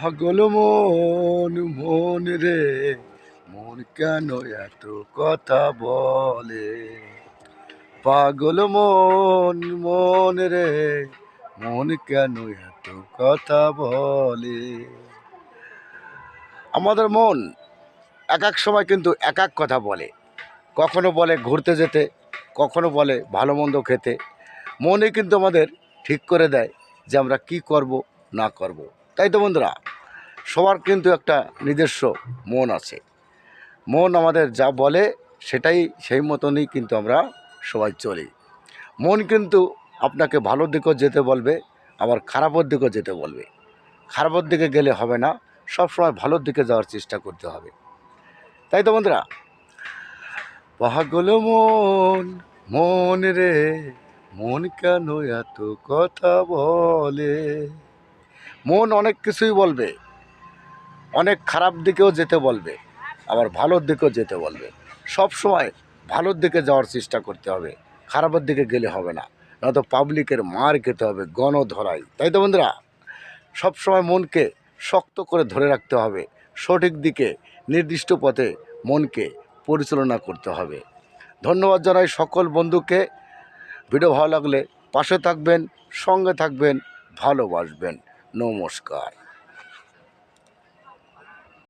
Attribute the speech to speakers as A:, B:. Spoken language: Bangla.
A: পাগল মন মন রে, মন কেন এত কথা বলে? পাগল মন মন রে, মন কেন এত কথা বলে? আমাদের মন এক এক সময় কিন্তু এক এক কথা বলে। কখনো বলে ঘুরতে যেতে, কখনো বলে ভালো মন্দ খেতে। মনই কিন্তু আমাদের ঠিক করে দেয় যে আমরা কি করব না করব। তাই তো বন্ধুরা, সবার কিন্তু একটা নিজস্ব মন আছে। মন আমাদের যা বলে সেটাই সেই মতনই কিন্তু আমরা সবাই চলি। মন কিন্তু আপনাকে ভালোর দিকেও যেতে বলবে, আবার খারাপের দিকেও যেতে বলবে। খারাপের দিকে গেলে হবে না, সবসময় ভালোর দিকে যাওয়ার চেষ্টা করতে হবে। তাই তো বন্ধুরা, পাগল মন মন রে, মন কেন এত কথা বলে? মন অনেক কিছুই বলবে, অনেক খারাপ দিকেও যেতে বলবে, আবার ভালোর দিকেও যেতে বলবে। সব সময় ভালোর দিকে যাওয়ার চেষ্টা করতে হবে, খারাপের দিকে গেলে হবে না, নয়তো পাবলিকের মার খেতে হবে গণধরাই। তাই তো বন্ধুরা, সব সময় মনকে শক্ত করে ধরে রাখতে হবে, সঠিক দিকে নির্দিষ্ট পথে মনকে পরিচালনা করতে হবে। ধন্যবাদ জানাই সকল বন্ধুকে। ভিডিও ভালো লাগলে পাশে থাকবেন, সঙ্গে থাকবেন, ভালোবাসবেন। নমস্কার।